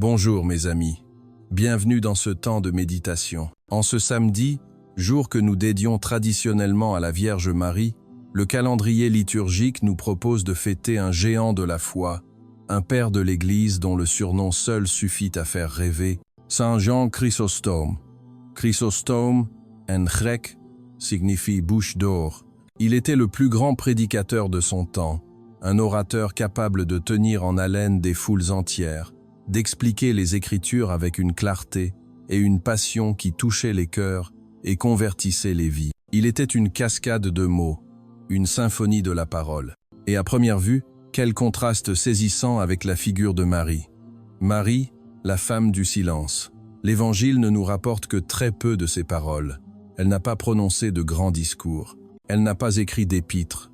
Bonjour mes amis, bienvenue dans ce temps de méditation. En ce samedi, jour que nous dédions traditionnellement à la Vierge Marie, le calendrier liturgique nous propose de fêter un géant de la foi, un père de l'Église dont le surnom seul suffit à faire rêver, Saint Jean Chrysostome. Chrysostome, en grec, signifie bouche d'or. Il était le plus grand prédicateur de son temps, un orateur capable de tenir en haleine des foules entières, d'expliquer les Écritures avec une clarté et une passion qui touchait les cœurs et convertissait les vies. Il était une cascade de mots, une symphonie de la parole. Et à première vue, quel contraste saisissant avec la figure de Marie. Marie, la femme du silence. L'Évangile ne nous rapporte que très peu de ses paroles. Elle n'a pas prononcé de grands discours. Elle n'a pas écrit d'épîtres.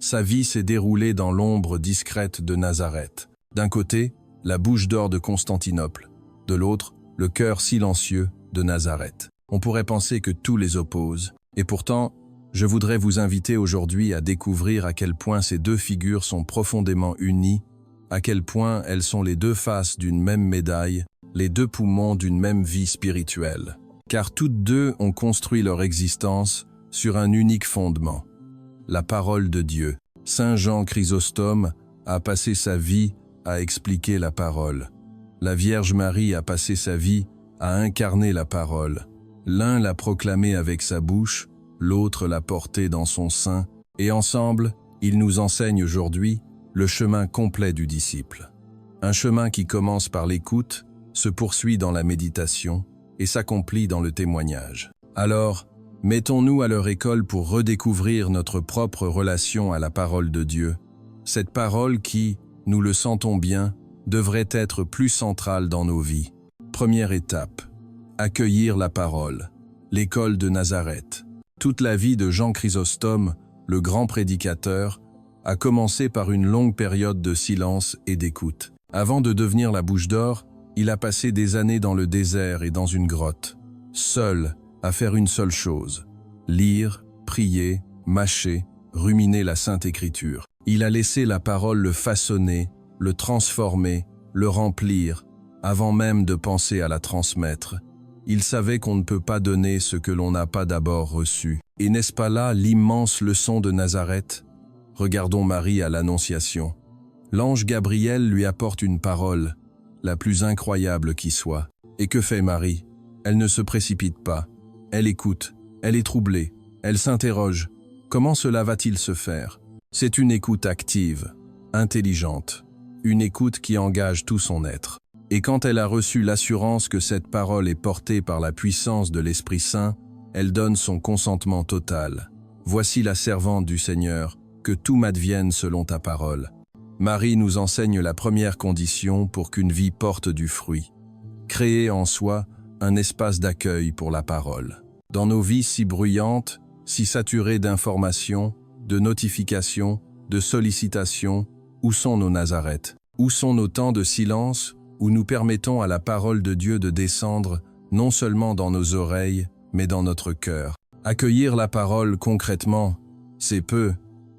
Sa vie s'est déroulée dans l'ombre discrète de Nazareth. D'un côté, la bouche d'or de Constantinople. De l'autre, le cœur silencieux de Nazareth. On pourrait penser que tout les oppose. Et pourtant, je voudrais vous inviter aujourd'hui à découvrir à quel point ces deux figures sont profondément unies, à quel point elles sont les deux faces d'une même médaille, les deux poumons d'une même vie spirituelle. Car toutes deux ont construit leur existence sur un unique fondement, la parole de Dieu. Saint Jean Chrysostome a passé sa vie à expliquer la parole. La Vierge Marie a passé sa vie à incarner la parole. L'un l'a proclamée avec sa bouche, l'autre l'a portée dans son sein, et ensemble, ils nous enseignent aujourd'hui le chemin complet du disciple. Un chemin qui commence par l'écoute, se poursuit dans la méditation et s'accomplit dans le témoignage. Alors, mettons-nous à leur école pour redécouvrir notre propre relation à la parole de Dieu. Cette parole qui, nous le sentons bien, devrait être plus centrale dans nos vies. Première étape, accueillir la parole, l'école de Nazareth. Toute la vie de Jean Chrysostome, le grand prédicateur, a commencé par une longue période de silence et d'écoute. Avant de devenir la bouche d'or, il a passé des années dans le désert et dans une grotte, seul, à faire une seule chose, lire, prier, mâcher, ruminer la Sainte Écriture. Il a laissé la parole le façonner, le transformer, le remplir, avant même de penser à la transmettre. Il savait qu'on ne peut pas donner ce que l'on n'a pas d'abord reçu. Et n'est-ce pas là l'immense leçon de Nazareth? Regardons Marie à l'Annonciation. L'ange Gabriel lui apporte une parole, la plus incroyable qui soit. Et que fait Marie? Elle ne se précipite pas. Elle écoute, elle est troublée, elle s'interroge. Comment cela va-t-il se faire? C'est une écoute active, intelligente, une écoute qui engage tout son être. Et quand elle a reçu l'assurance que cette parole est portée par la puissance de l'Esprit Saint, elle donne son consentement total. Voici la servante du Seigneur, que tout m'advienne selon ta parole. Marie nous enseigne la première condition pour qu'une vie porte du fruit. Créer en soi un espace d'accueil pour la parole. Dans nos vies si bruyantes, si saturées d'informations, de notifications, de sollicitations, où sont nos Nazareth? Où sont nos temps de silence où nous permettons à la parole de Dieu de descendre non seulement dans nos oreilles, mais dans notre cœur? Accueillir la parole concrètement, c'est peu.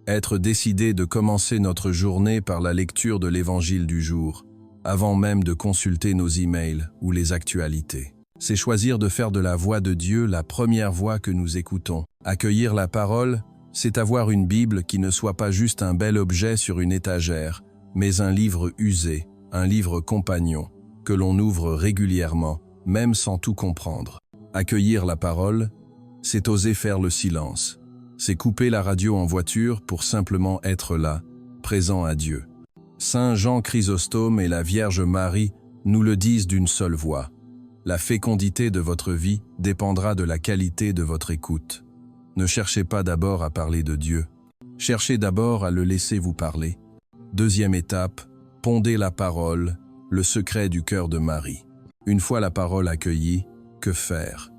Être décidé de commencer notre journée par la lecture de l'Évangile du jour, avant même de consulter nos emails ou les actualités. C'est choisir de faire de la voix de Dieu la première voix que nous écoutons. Accueillir la parole, c'est avoir une Bible qui ne soit pas juste un bel objet sur une étagère, mais un livre usé, un livre compagnon, que l'on ouvre régulièrement, même sans tout comprendre. Accueillir la parole, c'est oser faire le silence. C'est couper la radio en voiture pour simplement être là, présent à Dieu. Saint Jean Chrysostome et la Vierge Marie nous le disent d'une seule voix. La fécondité de votre vie dépendra de la qualité de votre écoute. Ne cherchez pas d'abord à parler de Dieu. Cherchez d'abord à le laisser vous parler. Deuxième étape, pondez la parole, le secret du cœur de Marie. Une fois la parole accueillie, que faire?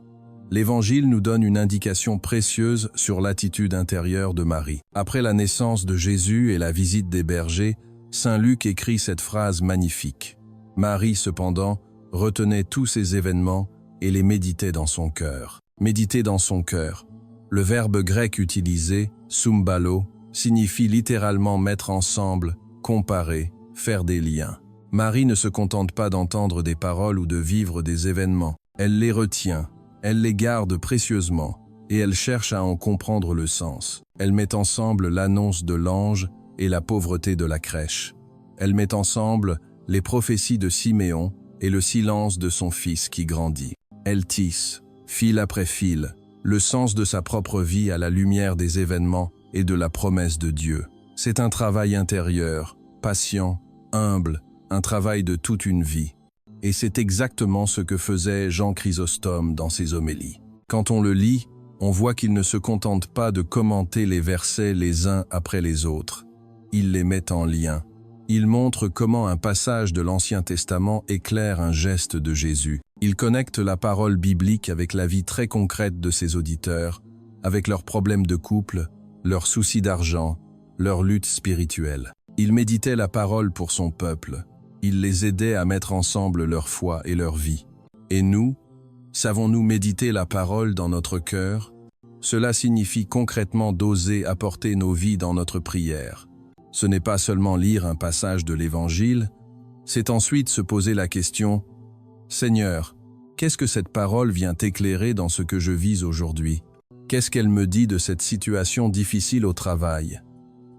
L'Évangile nous donne une indication précieuse sur l'attitude intérieure de Marie. Après la naissance de Jésus et la visite des bergers, Saint Luc écrit cette phrase magnifique. Marie, cependant, retenait tous ces événements et les méditait dans son cœur. Méditer dans son cœur. Le verbe grec utilisé, sumbalo, signifie littéralement mettre ensemble, comparer, faire des liens. Marie ne se contente pas d'entendre des paroles ou de vivre des événements. Elle les retient, elle les garde précieusement, et elle cherche à en comprendre le sens. Elle met ensemble l'annonce de l'ange et la pauvreté de la crèche. Elle met ensemble les prophéties de Siméon et le silence de son fils qui grandit. Elle tisse, fil après fil, le sens de sa propre vie à la lumière des événements et de la promesse de Dieu. C'est un travail intérieur, patient, humble, un travail de toute une vie. Et c'est exactement ce que faisait Jean Chrysostome dans ses homélies. Quand on le lit, on voit qu'il ne se contente pas de commenter les versets les uns après les autres. Il les met en lien. Il montre comment un passage de l'Ancien Testament éclaire un geste de Jésus. Il connecte la parole biblique avec la vie très concrète de ses auditeurs, avec leurs problèmes de couple, leurs soucis d'argent, leurs luttes spirituelles. Il méditait la parole pour son peuple. Il les aidait à mettre ensemble leur foi et leur vie. Et nous, savons-nous méditer la parole dans notre cœur? Cela signifie concrètement d'oser apporter nos vies dans notre prière. Ce n'est pas seulement lire un passage de l'Évangile, c'est ensuite se poser la question « Seigneur, qu'est-ce que cette parole vient éclairer dans ce que je vis aujourd'hui? Qu'est-ce qu'elle me dit de cette situation difficile au travail?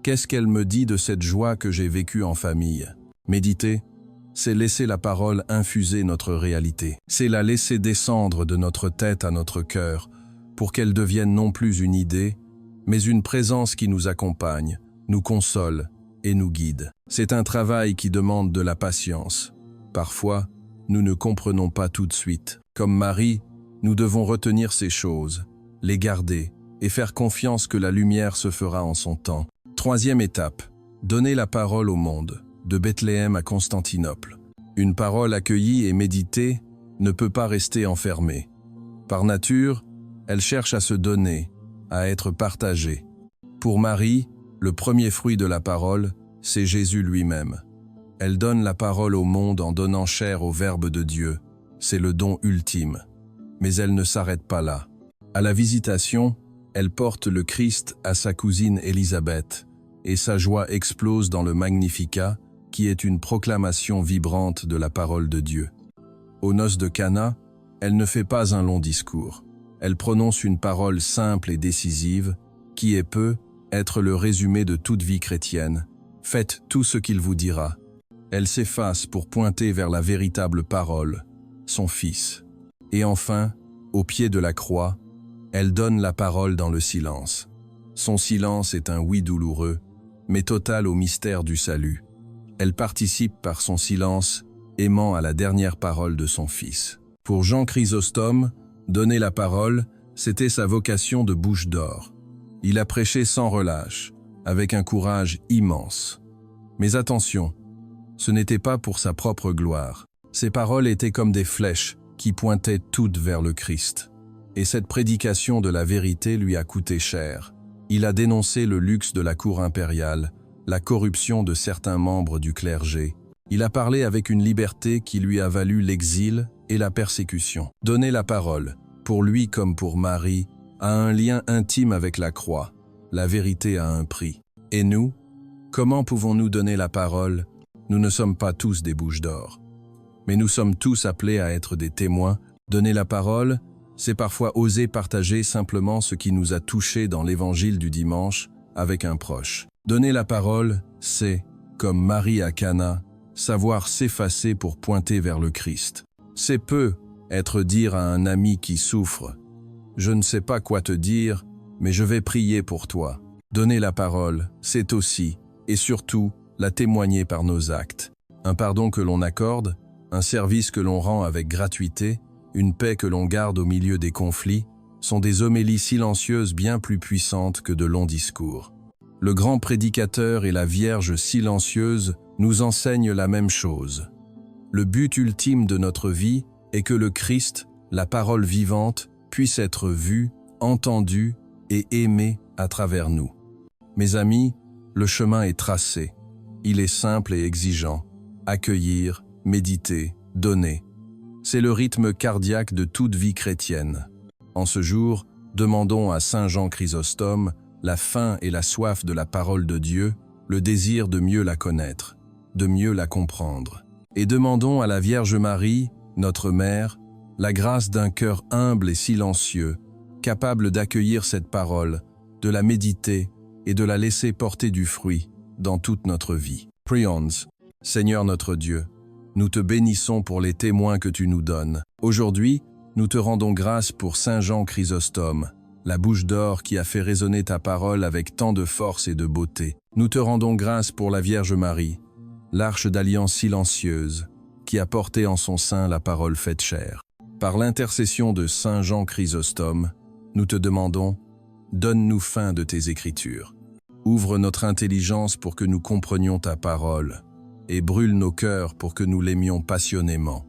Qu'est-ce qu'elle me dit de cette joie que j'ai vécue en famille ?» Méditer, c'est laisser la parole infuser notre réalité. C'est la laisser descendre de notre tête à notre cœur pour qu'elle devienne non plus une idée, mais une présence qui nous accompagne, nous console et nous guide. C'est un travail qui demande de la patience. Parfois, nous ne comprenons pas tout de suite. Comme Marie, nous devons retenir ces choses, les garder et faire confiance que la lumière se fera en son temps. Troisième étape, donner la parole au monde, de Bethléem à Constantinople. Une parole accueillie et méditée ne peut pas rester enfermée. Par nature, elle cherche à se donner, à être partagée. Pour Marie, le premier fruit de la parole, c'est Jésus lui-même. Elle donne la parole au monde en donnant chair au Verbe de Dieu. C'est le don ultime. Mais elle ne s'arrête pas là. À la Visitation, elle porte le Christ à sa cousine Élisabeth, et sa joie explose dans le Magnificat, qui est une proclamation vibrante de la parole de Dieu. Aux noces de Cana, elle ne fait pas un long discours. Elle prononce une parole simple et décisive, qui peut être le résumé de toute vie chrétienne. Faites tout ce qu'il vous dira. Elle s'efface pour pointer vers la véritable parole, son Fils. Et enfin, au pied de la croix, elle donne la parole dans le silence. Son silence est un oui douloureux, mais total au mystère du salut. Elle participe par son silence, aimant à la dernière parole de son Fils. Pour Jean Chrysostome, donner la parole, c'était sa vocation de bouche d'or. Il a prêché sans relâche, avec un courage immense. Mais attention, ce n'était pas pour sa propre gloire. Ses paroles étaient comme des flèches qui pointaient toutes vers le Christ. Et cette prédication de la vérité lui a coûté cher. Il a dénoncé le luxe de la cour impériale, la corruption de certains membres du clergé. Il a parlé avec une liberté qui lui a valu l'exil et la persécution. Donner la parole, pour lui comme pour Marie, a un lien intime avec la croix. La vérité a un prix. Et nous, comment pouvons-nous donner la parole? Nous ne sommes pas tous des bouches d'or. Mais nous sommes tous appelés à être des témoins. Donner la parole, c'est parfois oser partager simplement ce qui nous a touchés dans l'évangile du dimanche avec un proche. Donner la parole, c'est, comme Marie à Cana, savoir s'effacer pour pointer vers le Christ. C'est peu être dire à un ami qui souffre « Je ne sais pas quoi te dire, mais je vais prier pour toi ». Donner la parole, c'est aussi, et surtout, la témoigner par nos actes. Un pardon que l'on accorde, un service que l'on rend avec gratuité, une paix que l'on garde au milieu des conflits, sont des homélies silencieuses bien plus puissantes que de longs discours. Le grand prédicateur et la Vierge silencieuse nous enseignent la même chose. Le but ultime de notre vie est que le Christ, la parole vivante, puisse être vu, entendu et aimé à travers nous. Mes amis, le chemin est tracé. Il est simple et exigeant. Accueillir, méditer, donner. C'est le rythme cardiaque de toute vie chrétienne. En ce jour, demandons à Saint Jean Chrysostome la faim et la soif de la parole de Dieu, le désir de mieux la connaître, de mieux la comprendre. Et demandons à la Vierge Marie, notre Mère, la grâce d'un cœur humble et silencieux, capable d'accueillir cette parole, de la méditer et de la laisser porter du fruit dans toute notre vie. Prions, Seigneur notre Dieu, nous te bénissons pour les témoins que tu nous donnes. Aujourd'hui, nous te rendons grâce pour Saint Jean Chrysostome, la bouche d'or qui a fait résonner ta parole avec tant de force et de beauté. Nous te rendons grâce pour la Vierge Marie, l'arche d'alliance silencieuse, qui a porté en son sein la parole faite chair. Par l'intercession de Saint Jean Chrysostome, nous te demandons, donne-nous fin de tes Écritures. Ouvre notre intelligence pour que nous comprenions ta parole, et brûle nos cœurs pour que nous l'aimions passionnément.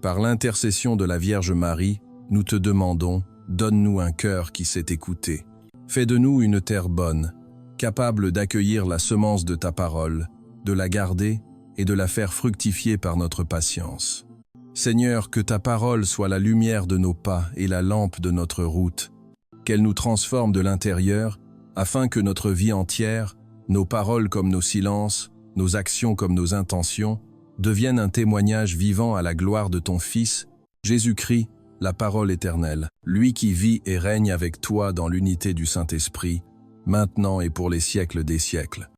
Par l'intercession de la Vierge Marie, nous te demandons, donne-nous un cœur qui sait écouter. Fais de nous une terre bonne, capable d'accueillir la semence de ta parole, de la garder et de la faire fructifier par notre patience. Seigneur, que ta parole soit la lumière de nos pas et la lampe de notre route, qu'elle nous transforme de l'intérieur, afin que notre vie entière, nos paroles comme nos silences, nos actions comme nos intentions, deviennent un témoignage vivant à la gloire de ton Fils, Jésus-Christ, la parole éternelle, lui qui vit et règne avec toi dans l'unité du Saint-Esprit, maintenant et pour les siècles des siècles.